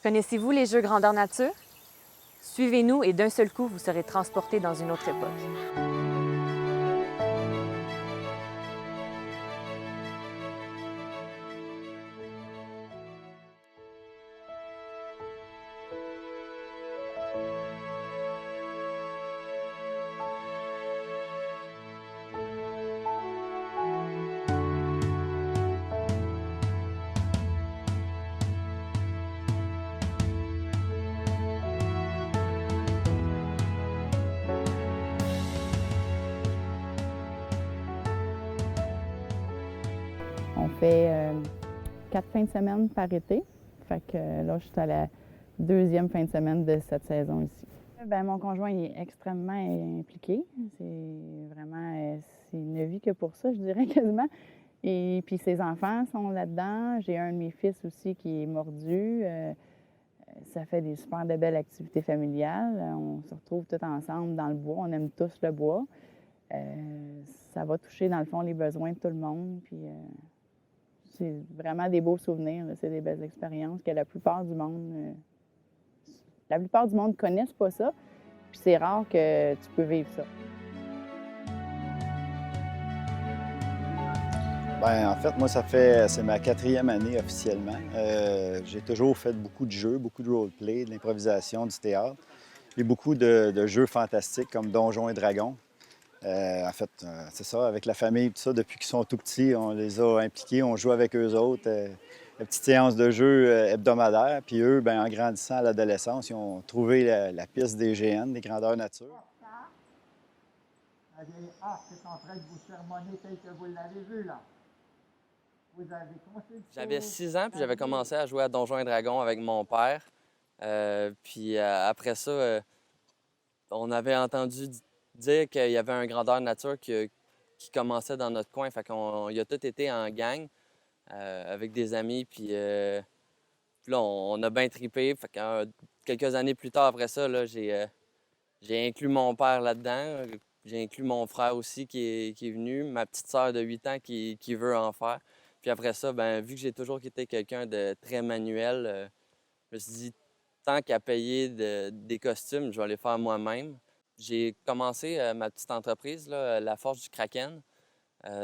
Connaissez-vous les jeux grandeur nature? Suivez-nous et d'un seul coup, vous serez transporté dans une autre époque. On fait 4 fins de semaine par été. Fait que là, je suis à la 2e fin de semaine de cette saison ici. Bien, mon conjoint il est extrêmement impliqué. C'est vraiment, c'est une vie que pour ça, je dirais quasiment. Et puis ses enfants sont là-dedans. J'ai un de mes fils aussi qui est mordu. Ça fait des super de belles activités familiales. On se retrouve tous ensemble dans le bois. On aime tous le bois. Ça va toucher, dans le fond, les besoins de tout le monde. Puis, c'est vraiment des beaux souvenirs. C'est des belles expériences que la plupart du monde ne connaissent pas ça. Puis c'est rare que tu peux vivre ça. Bien, en fait, moi, c'est ma 4e année officiellement. J'ai toujours fait beaucoup de jeux, beaucoup de roleplay, de l'improvisation, du théâtre et beaucoup de jeux fantastiques comme Donjons et Dragons. En fait, c'est ça, avec la famille, tout ça, depuis qu'ils sont tout petits, on les a impliqués, on joue avec eux autres. Une petite séance de jeu hebdomadaire. Puis eux, bien, en grandissant à l'adolescence, ils ont trouvé la piste des GN, des grandeurs nature. La vieille arc est en train de vous sermonner tel que vous l'avez vu, là. Vous avez J'avais 6 ans, puis j'avais commencé à jouer à Donjons et Dragons avec mon père. Puis après ça, on avait entendu dire qu'il y avait un grandeur nature qui commençait dans notre coin. Fait qu'on y a tout été en gang avec des amis. Puis là, on a bien trippé. Fait que quelques années plus tard, après ça, là, j'ai inclus mon père là-dedans. J'ai inclus mon frère aussi qui est venu, ma petite sœur de 8 ans qui veut en faire. Puis après ça, bien, vu que j'ai toujours été quelqu'un de très manuel, je me suis dit, tant qu'à payer des costumes, je vais les faire moi-même. J'ai commencé ma petite entreprise, là, La Forge du Kraken,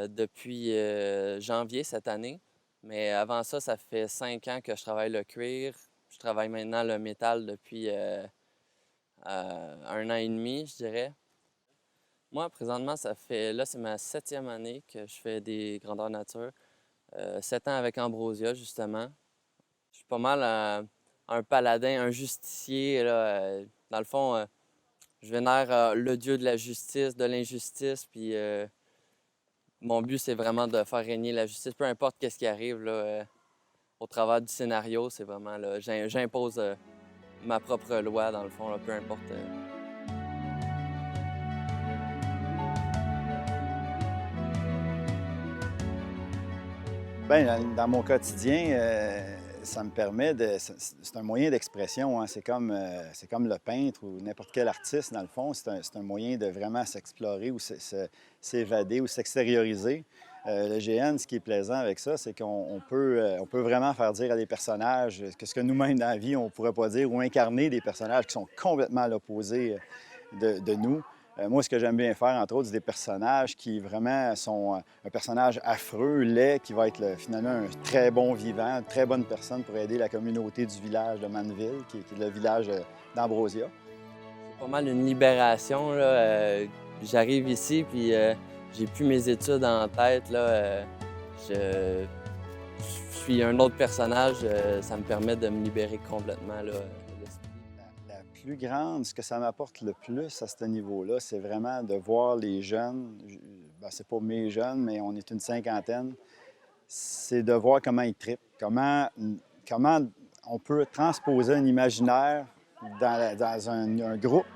depuis janvier cette année. Mais avant ça, ça fait 5 ans que je travaille le cuir. Je travaille maintenant le métal depuis 1 an et demi, je dirais. Moi, présentement, c'est ma 7e année que je fais des grandeurs nature. 7 ans avec Ambrosia, justement. Je suis pas mal un paladin, un justicier. Là, dans le fond, je vénère le dieu de la justice, de l'injustice, puis mon but, c'est vraiment de faire régner la justice, peu importe qu'est-ce qui arrive là, au travers du scénario, c'est vraiment là, j'impose ma propre loi, dans le fond, là, peu importe. Bien, dans mon quotidien, ça me permet de... C'est un moyen d'expression, hein. C'est comme le peintre ou n'importe quel artiste, dans le fond. C'est un moyen de vraiment s'explorer ou s'évader ou s'extérioriser. Le GN, ce qui est plaisant avec ça, c'est qu'on peut vraiment faire dire à des personnages ce que nous-mêmes dans la vie, on ne pourrait pas dire, ou incarner des personnages qui sont complètement à l'opposé de nous. Moi, ce que j'aime bien faire, entre autres, c'est des personnages qui vraiment sont un personnage affreux, laid, qui va être finalement un très bon vivant, une très bonne personne pour aider la communauté du village de Manneville, qui est le village d'Ambrosia. C'est pas mal une libération, là. J'arrive ici, puis j'ai plus mes études en tête, là. Je suis un autre personnage. Ça me permet de me libérer complètement, là. Plus grande, ce que ça m'apporte le plus à ce niveau-là, c'est vraiment de voir les jeunes, ben, c'est pas mes jeunes, mais on est une 50aine, c'est de voir comment ils trippent, comment on peut transposer un imaginaire dans un groupe,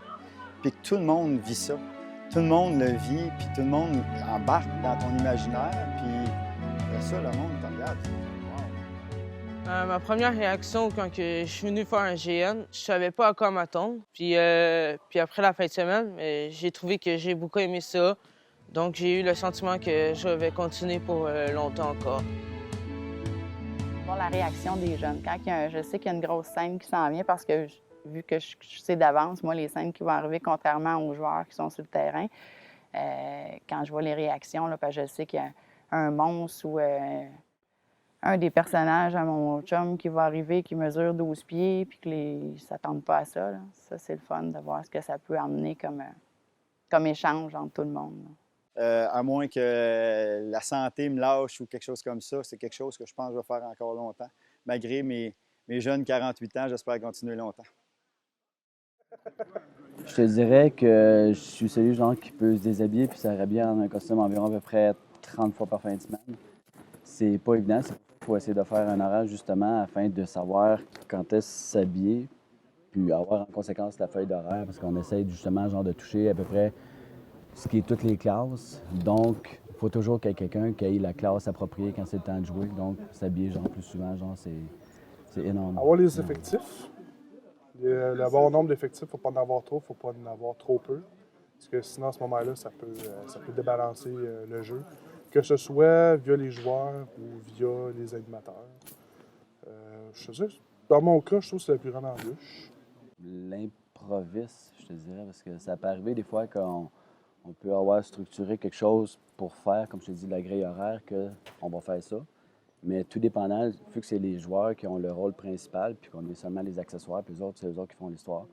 puis que tout le monde vit ça. Tout le monde le vit, puis tout le monde embarque dans ton imaginaire, puis après ça, le monde te regarde. Ma première réaction quand je suis venu faire un GN, je savais pas à quoi m'attendre. Puis après la fin de semaine, j'ai trouvé que j'ai beaucoup aimé ça. Donc j'ai eu le sentiment que je vais continuer pour longtemps encore. Bon, voir la réaction des jeunes. Quand je sais qu'il y a une grosse scène qui s'en vient, parce que vu que je sais d'avance, moi, les scènes qui vont arriver, contrairement aux joueurs qui sont sur le terrain, quand je vois les réactions, là, parce que je sais qu'il y a un monstre ou un des personnages à mon chum qui va arriver, qui mesure 12 pieds, puis qu'ils ne s'attendent pas à ça. Là. Ça, c'est le fun de voir ce que ça peut amener comme échange entre tout le monde. À moins que la santé me lâche ou quelque chose comme ça, c'est quelque chose que je pense que je vais faire encore longtemps. Malgré mes jeunes 48 ans, j'espère continuer longtemps. Je te dirais que je suis celui genre qui peut se déshabiller puis s'habiller en un costume environ à peu près 30 fois par fin de semaine. C'est pas évident, il faut essayer de faire un horaire justement afin de savoir quand est-ce s'habiller puis avoir en conséquence la feuille d'horaire parce qu'on essaye justement genre de toucher à peu près ce qui est toutes les classes. Donc, il faut toujours qu'il y ait quelqu'un qui ait la classe appropriée quand c'est le temps de jouer. Donc, s'habiller genre plus souvent, genre c'est énorme. Avoir les effectifs. Le bon nombre d'effectifs, il ne faut pas en avoir trop, il ne faut pas en avoir trop peu. Parce que sinon, à ce moment-là, ça peut débalancer le jeu. Que ce soit via les joueurs ou via les animateurs. Je te dis, dans mon cas, je trouve que c'est la plus grande embûche. L'improviste, je te dirais, parce que ça peut arriver des fois qu'on peut avoir structuré quelque chose pour faire, comme je te dis, la grille horaire, qu'on va faire ça. Mais tout dépendant, vu que c'est les joueurs qui ont le rôle principal, puis qu'on est seulement les accessoires, puis les autres, c'est eux autres qui font l'histoire.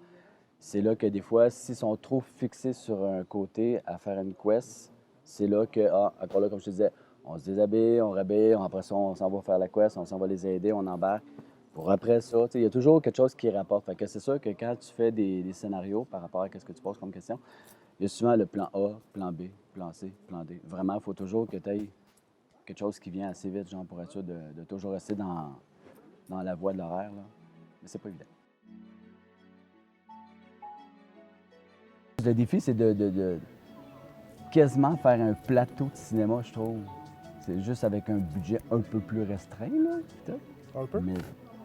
C'est là que des fois, s'ils sont trop fixés sur un côté à faire une quest, c'est là que, encore là, comme je te disais, on se déshabille, on rhabille, après ça, on s'en va faire la quest, on s'en va les aider, on embarque. Pour après ça, il y a toujours quelque chose qui rapporte. Fait que c'est sûr que quand tu fais des scénarios par rapport à ce que tu poses comme question, il y a souvent le plan A, plan B, plan C, plan D. Vraiment, il faut toujours que tu aies quelque chose qui vient assez vite, genre pour être sûr de toujours rester dans la voie de l'horaire. Là. Mais c'est pas évident. Le défi, c'est de quasiment faire un plateau de cinéma, je trouve. C'est juste avec un budget un peu plus restreint, là, peut-être. Un peu? Mais,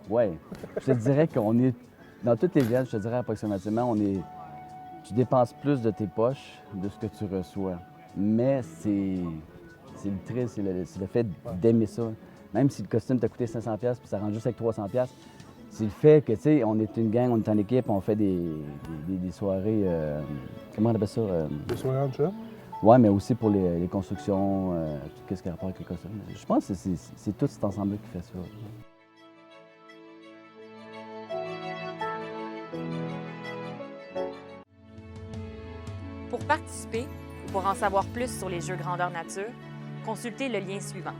ouais. Je te dirais qu'on est, dans toutes les villes, je te dirais approximativement, tu dépenses plus de tes poches de ce que tu reçois. Mais c'est le thrill, c'est le fait d'aimer ça. Même si le costume t'a coûté 500$ puis ça rend juste avec 300$, c'est le fait que, tu sais, on est une gang, on est en équipe, on fait des soirées, comment on appelle ça? Des soirées en chat? Oui, mais aussi pour les constructions, qu'est-ce qui a rapport avec les costumes. Je pense que c'est tout cet ensemble qui fait ça. Pour participer ou pour en savoir plus sur les jeux grandeur nature, consultez le lien suivant.